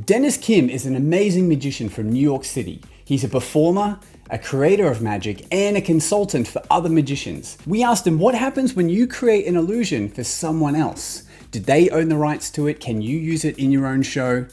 Dennis Kim is an amazing magician from New York City. He's a performer, a creator of magic, and a consultant for other magicians. We asked him what happens when you create an illusion for someone else. Did they own the rights to it? Can you use it in your own show?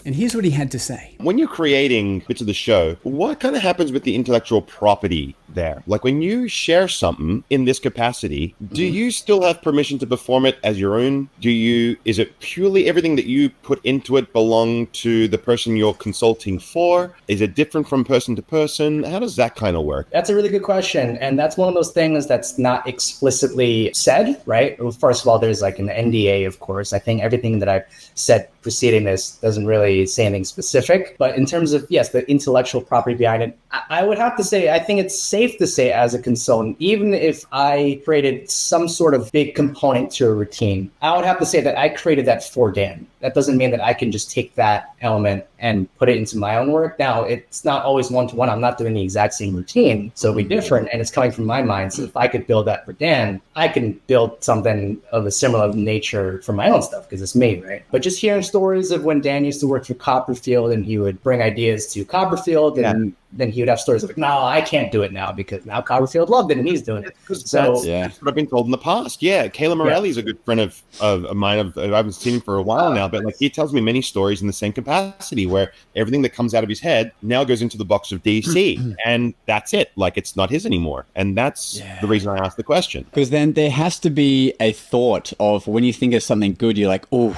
And here's what he had to say. When you're creating bits of the show, what kind of happens with the intellectual property there? Like when you share something in this capacity, do you still have permission to perform it as your own? Is it purely everything that you put into it belong to the person you're consulting for? Is it different from person to person? How does that kind of work? That's a really good question. And that's one of those things that's not explicitly said, right? Well, first of all, there's like an NDA, of course. I think everything that I've said preceding this doesn't really say anything specific. But in terms of, yes, the intellectual property behind it, I would have to say, I think it's safe to say as a consultant, even if I created some sort of big component to a routine, I would have to say that I created that for Dan. That doesn't mean that I can just take that element and put it into my own work. Now, it's not always one-to-one. I'm not doing the exact same routine, so it'll be different, and it's coming from my mind. So if I could build that for Dan, I can build something of a similar nature for my own stuff because it's me, right? But just hearing stories of when Dan used to work for Copperfield and he would bring ideas to Copperfield and then he would have stories like, no, I can't do it now because now Copperfield loved it and he's doing it. So that's what I've been told in the past. Yeah, Caleb Morelli is a good friend of mine. I haven't seen him for a while now, but like he tells me many stories in the same capacity where everything that comes out of his head now goes into the box of DC and that's it. Like it's not his anymore. And that's the reason I asked the question. Because then there has to be a thought of when you think of something good, you're like, oh,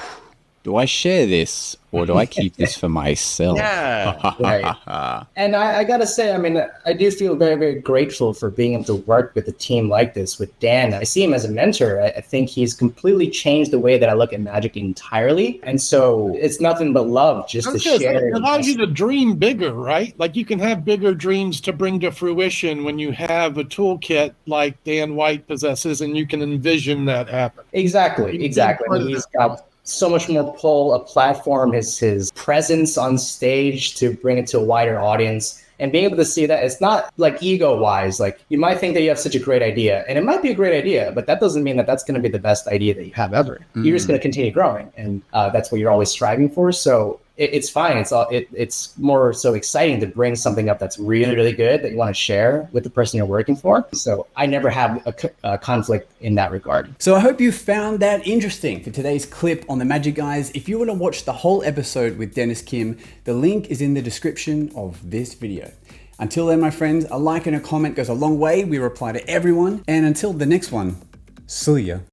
do I share this or do I keep this for myself? Yeah. Right. And I got to say, I mean, I do feel very, very grateful for being able to work with a team like this with Dan. I see him as a mentor. I think he's completely changed the way that I look at magic entirely. And so it's nothing but love just to share. It allows you to dream bigger, right? Like you can have bigger dreams to bring to fruition when you have a toolkit like Dan White possesses and you can envision that happen. Exactly. He's got so much more pull, a platform, his presence on stage to bring it to a wider audience and being able to see that it's not like ego wise, like you might think that you have such a great idea and it might be a great idea, but that doesn't mean that that's going to be the best idea that you have ever. You're just going to continue growing and that's what you're always striving for. So it's fine. It's more so exciting to bring something up that's really, really good that you want to share with the person you're working for. So I never have a conflict in that regard. So I hope you found that interesting for today's clip on the Magic Guys. If you want to watch the whole episode with Dennis Kim, the link is in the description of this video. Until then, my friends, a like and a comment goes a long way. We reply to everyone. And until the next one, see ya.